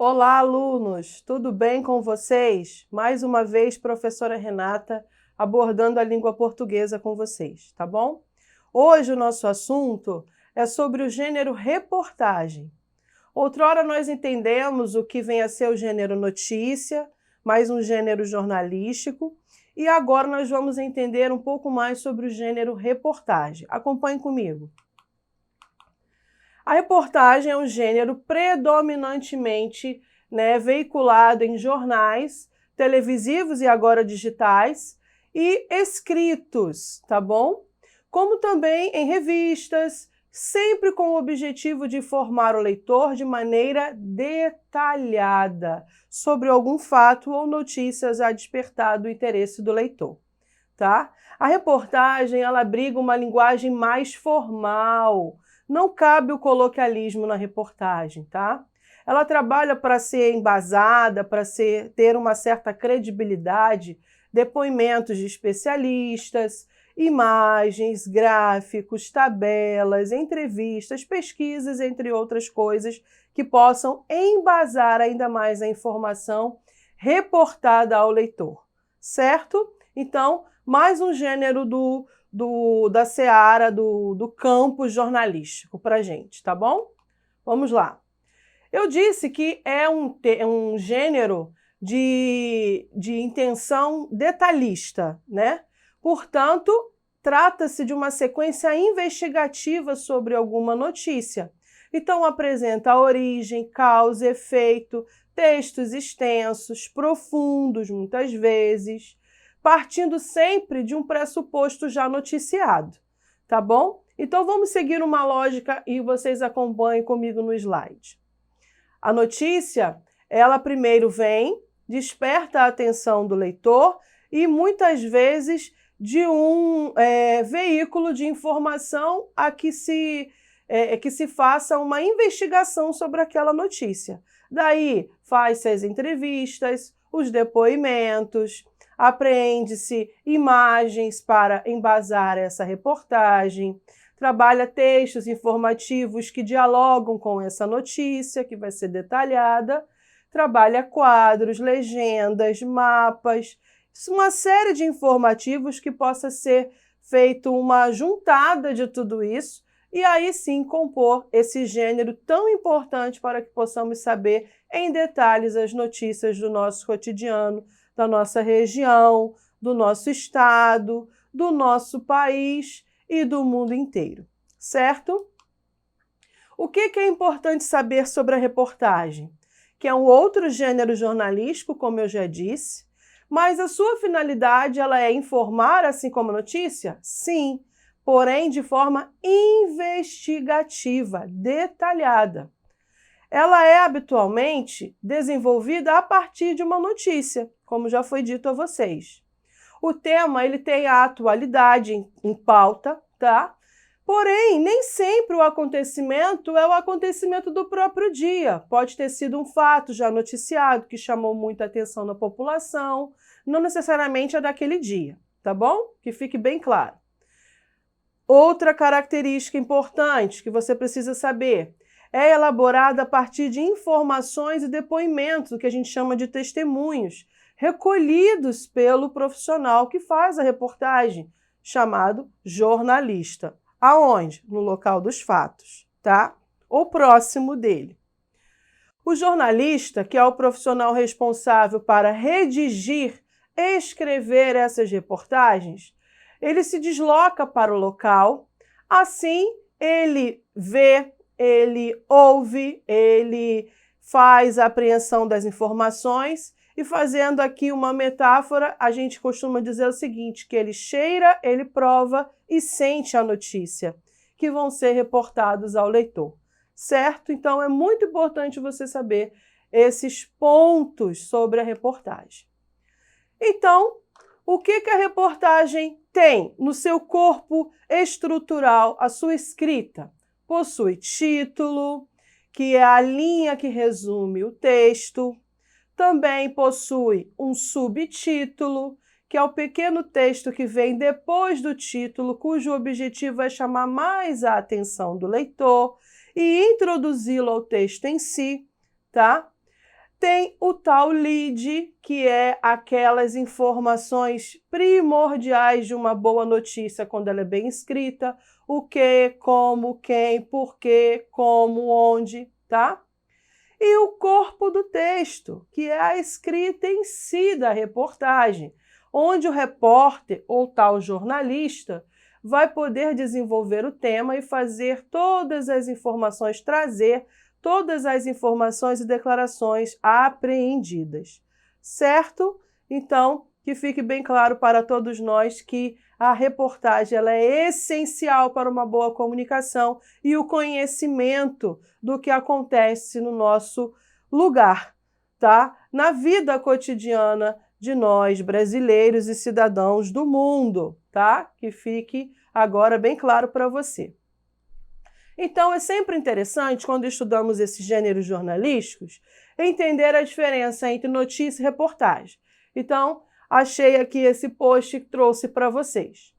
Olá, alunos! Tudo bem com vocês? Mais uma vez, professora Renata, abordando a língua portuguesa com vocês, tá bom? Hoje o nosso assunto é sobre o gênero reportagem. Outrora nós entendemos o que vem a ser o gênero notícia, mais um gênero jornalístico, e agora nós vamos entender um pouco mais sobre o gênero reportagem. Acompanhe comigo. A reportagem é um gênero predominantemente veiculado em jornais, televisivos e agora digitais, e escritos, tá bom? Como também em revistas, sempre com o objetivo de informar o leitor de maneira detalhada sobre algum fato ou notícias a despertar do interesse do leitor, tá? A reportagem, ela abriga uma linguagem mais formal. Não cabe o coloquialismo na reportagem, tá? Ela trabalha para ser embasada, para ter uma certa credibilidade, depoimentos de especialistas, imagens, gráficos, tabelas, entrevistas, pesquisas, entre outras coisas, que possam embasar ainda mais a informação reportada ao leitor, certo? Então, mais um gênero da seara do campo jornalístico para a gente, tá bom? Vamos lá. Eu disse que é um gênero de intenção detalhista, né? Portanto, trata-se de uma sequência investigativa sobre alguma notícia. Então, apresenta a origem, causa, efeito, textos extensos, profundos, muitas vezes, partindo sempre de um pressuposto já noticiado, tá bom? Então vamos seguir uma lógica e vocês acompanhem comigo no slide. A notícia, ela primeiro vem, desperta a atenção do leitor e muitas vezes de um veículo de informação a que se faça uma investigação sobre aquela notícia. Daí faz-se as entrevistas, os depoimentos, apreende-se imagens para embasar essa reportagem, trabalha textos informativos que dialogam com essa notícia, que vai ser detalhada, trabalha quadros, legendas, mapas, uma série de informativos que possa ser feito uma juntada de tudo isso e aí sim compor esse gênero tão importante para que possamos saber em detalhes as notícias do nosso cotidiano, da nossa região, do nosso estado, do nosso país e do mundo inteiro, certo? O que é importante saber sobre a reportagem? Que é um outro gênero jornalístico, como eu já disse, mas a sua finalidade ela é informar, assim como a notícia? Sim, porém de forma investigativa, detalhada. Ela é habitualmente desenvolvida a partir de uma notícia, como já foi dito a vocês. O tema ele tem a atualidade em pauta, tá? Porém, nem sempre o acontecimento é o acontecimento do próprio dia. Pode ter sido um fato já noticiado que chamou muita atenção da população, não necessariamente é daquele dia, tá bom? Que fique bem claro. Outra característica importante que você precisa saber é elaborada a partir de informações e depoimentos, o que a gente chama de testemunhos, recolhidos pelo profissional que faz a reportagem, chamado jornalista. Aonde? No local dos fatos, tá? Ou próximo dele. O jornalista, que é o profissional responsável para redigir, escrever essas reportagens, ele se desloca para o local, assim ele vê, ele ouve, ele faz a apreensão das informações e fazendo aqui uma metáfora, a gente costuma dizer o seguinte, que ele cheira, ele prova e sente a notícia, que vão ser reportados ao leitor, certo? Então é muito importante você saber esses pontos sobre a reportagem. Então, o que a reportagem tem no seu corpo estrutural, a sua escrita? Possui título, que é a linha que resume o texto. Também possui um subtítulo, que é o pequeno texto que vem depois do título, cujo objetivo é chamar mais a atenção do leitor e introduzi-lo ao texto em si, tá? Tem o tal lead, que é aquelas informações primordiais de uma boa notícia quando ela é bem escrita. O que, como, quem, porquê, como, onde, tá? E o corpo do texto, que é a escrita em si da reportagem, onde o repórter ou tal jornalista vai poder desenvolver o tema e fazer todas as informações, trazer todas as informações e declarações apreendidas, certo? Então, que fique bem claro para todos nós que a reportagem ela é essencial para uma boa comunicação e o conhecimento do que acontece no nosso lugar, tá? Na vida cotidiana de nós, brasileiros e cidadãos do mundo, tá? Que fique agora bem claro para você. Então, é sempre interessante, quando estudamos esses gêneros jornalísticos, entender a diferença entre notícia e reportagem. Então, achei aqui esse post que trouxe para vocês.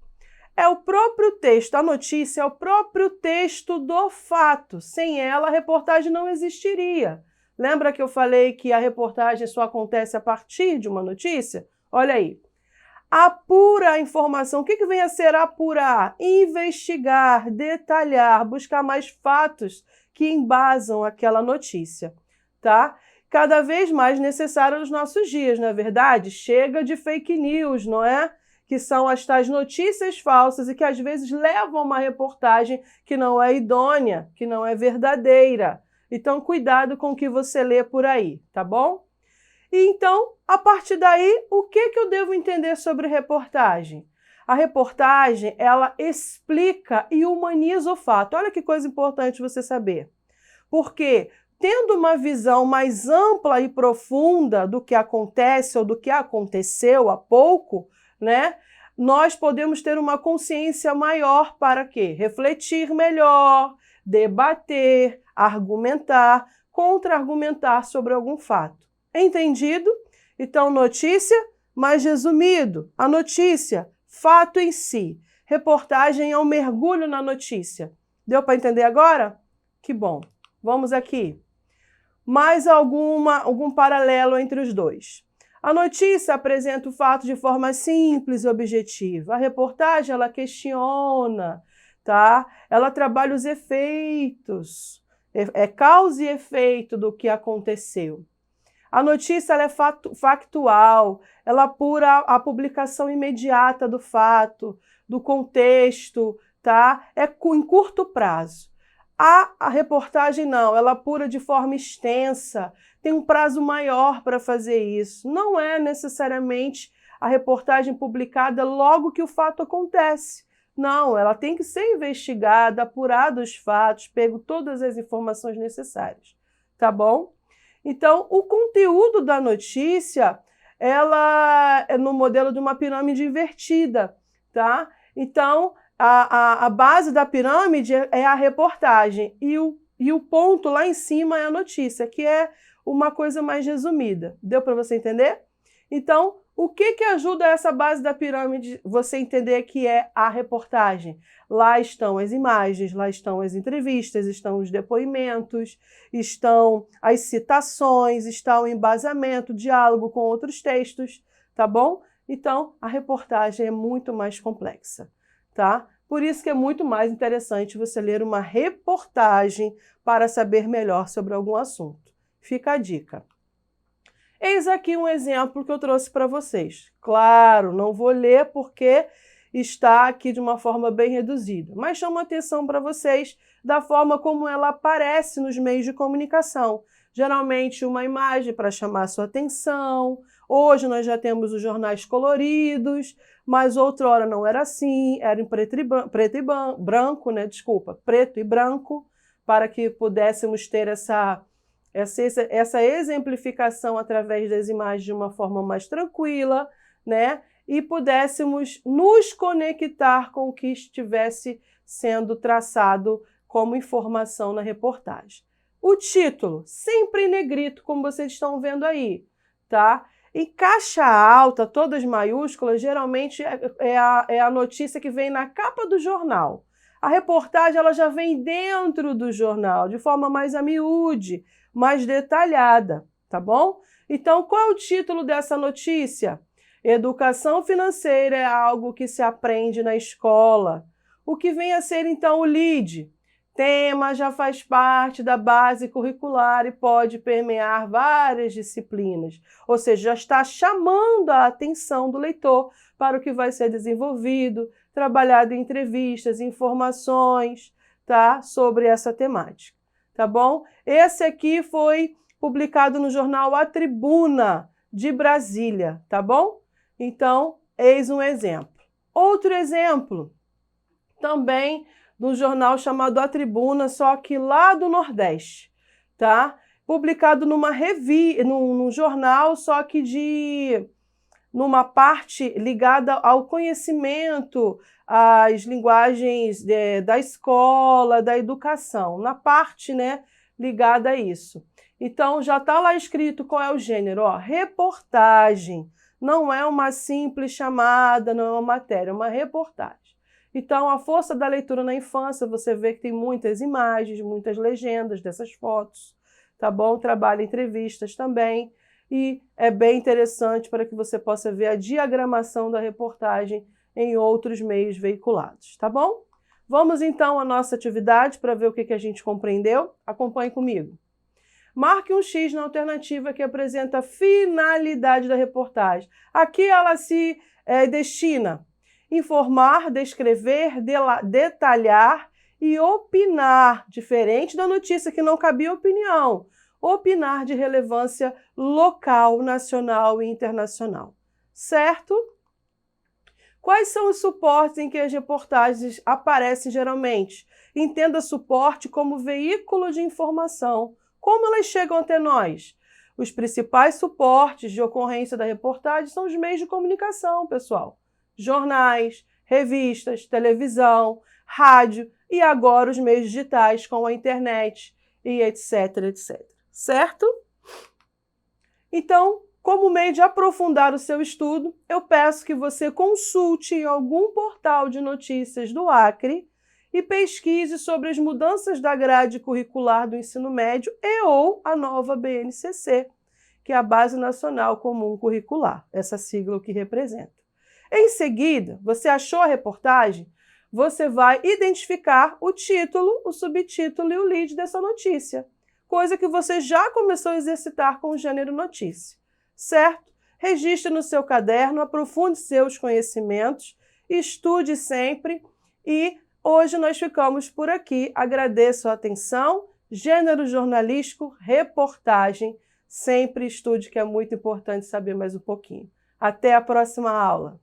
É o próprio texto, a notícia é o próprio texto do fato. Sem ela, a reportagem não existiria. Lembra que eu falei que a reportagem só acontece a partir de uma notícia? Olha aí. Apura a informação. O que vem a ser apurar? Investigar, detalhar, buscar mais fatos que embasam aquela notícia, tá? Cada vez mais necessário nos nossos dias, não é verdade? Chega de fake news, não é? Que são as tais notícias falsas e que às vezes levam a uma reportagem que não é idônea, que não é verdadeira. Então, cuidado com o que você lê por aí, tá bom? E então, a partir daí, o que eu devo entender sobre reportagem? A reportagem, ela explica e humaniza o fato. Olha que coisa importante você saber. Porque, tendo uma visão mais ampla e profunda do que acontece ou do que aconteceu há pouco, né, nós podemos ter uma consciência maior para quê? Refletir melhor, debater, argumentar, contra-argumentar sobre algum fato. Entendido? Então, notícia, mais resumido. A notícia, fato em si. Reportagem é um mergulho na notícia. Deu para entender agora? Que bom. Vamos aqui. Mais algum paralelo entre os dois. A notícia apresenta o fato de forma simples e objetiva. A reportagem, ela questiona, tá? Ela trabalha os efeitos. É causa e efeito do que aconteceu. A notícia ela é factual, ela apura a publicação imediata do fato, do contexto, tá? É em curto prazo. A reportagem não, ela apura de forma extensa, tem um prazo maior para fazer isso. Não é necessariamente a reportagem publicada logo que o fato acontece. Não, ela tem que ser investigada, apurada os fatos, pego todas as informações necessárias, tá bom? Então, o conteúdo da notícia, ela é no modelo de uma pirâmide invertida, tá? Então, a base da pirâmide é a reportagem e o ponto lá em cima é a notícia, que é uma coisa mais resumida. Deu para você entender? Então, o que ajuda essa base da pirâmide você entender que é a reportagem? Lá estão as imagens, lá estão as entrevistas, estão os depoimentos, estão as citações, está o embasamento, diálogo com outros textos, tá bom? Então, a reportagem é muito mais complexa, tá? Por isso que é muito mais interessante você ler uma reportagem para saber melhor sobre algum assunto. Fica a dica. Eis aqui um exemplo que eu trouxe para vocês. Claro, não vou ler porque está aqui de uma forma bem reduzida, mas chamo a atenção para vocês da forma como ela aparece nos meios de comunicação. Geralmente uma imagem para chamar a sua atenção. Hoje nós já temos os jornais coloridos, mas outrora não era assim, era em preto e branco, né? Desculpa, preto e branco, para que pudéssemos ter essa exemplificação através das imagens de uma forma mais tranquila, né? E pudéssemos nos conectar com o que estivesse sendo traçado como informação na reportagem. O título, sempre em negrito, como vocês estão vendo aí, tá? Em caixa alta, todas maiúsculas, geralmente é a notícia que vem na capa do jornal. A reportagem ela já vem dentro do jornal, de forma mais a miúde, mais detalhada, tá bom? Então, qual é o título dessa notícia? Educação financeira é algo que se aprende na escola. O que vem a ser, então, o LEAD? Tema já faz parte da base curricular e pode permear várias disciplinas, ou seja, já está chamando a atenção do leitor para o que vai ser desenvolvido, trabalhado em entrevistas, informações, tá, sobre essa temática, tá bom? Esse aqui foi publicado no jornal A Tribuna de Brasília, tá bom? Então, eis um exemplo. Outro exemplo, também de um jornal chamado A Tribuna, só que lá do Nordeste, tá? Publicado num jornal, só que numa parte ligada ao conhecimento, às linguagens da escola, da educação, na parte, né, ligada a isso. Então, já está lá escrito qual é o gênero, ó, reportagem. Não é uma simples chamada, não é uma matéria, é uma reportagem. Então, a força da leitura na infância, você vê que tem muitas imagens, muitas legendas dessas fotos, tá bom? Trabalha entrevistas também, e é bem interessante para que você possa ver a diagramação da reportagem em outros meios veiculados, tá bom? Vamos então à nossa atividade para ver o que a gente compreendeu? Acompanhe comigo. Marque um X na alternativa que apresenta a finalidade da reportagem. Aqui ela se destina informar, descrever, detalhar e opinar, diferente da notícia que não cabia opinião. Opinar de relevância local, nacional e internacional. Certo? Quais são os suportes em que as reportagens aparecem geralmente? Entenda suporte como veículo de informação. Como elas chegam até nós? Os principais suportes de ocorrência da reportagem são os meios de comunicação, pessoal. Jornais, revistas, televisão, rádio e agora os meios digitais com a internet e etc, etc. Certo? Então, como meio de aprofundar o seu estudo, eu peço que você consulte em algum portal de notícias do Acre e pesquise sobre as mudanças da grade curricular do ensino médio e ou a nova BNCC, que é a Base Nacional Comum Curricular, essa sigla que representa. Em seguida, você achou a reportagem? Você vai identificar o título, o subtítulo e o lead dessa notícia, coisa que você já começou a exercitar com o gênero notícia, certo? Registre no seu caderno, aprofunde seus conhecimentos, estude sempre e hoje nós ficamos por aqui. Agradeço a atenção. Gênero jornalístico, reportagem. Sempre estude, que é muito importante saber mais um pouquinho. Até a próxima aula.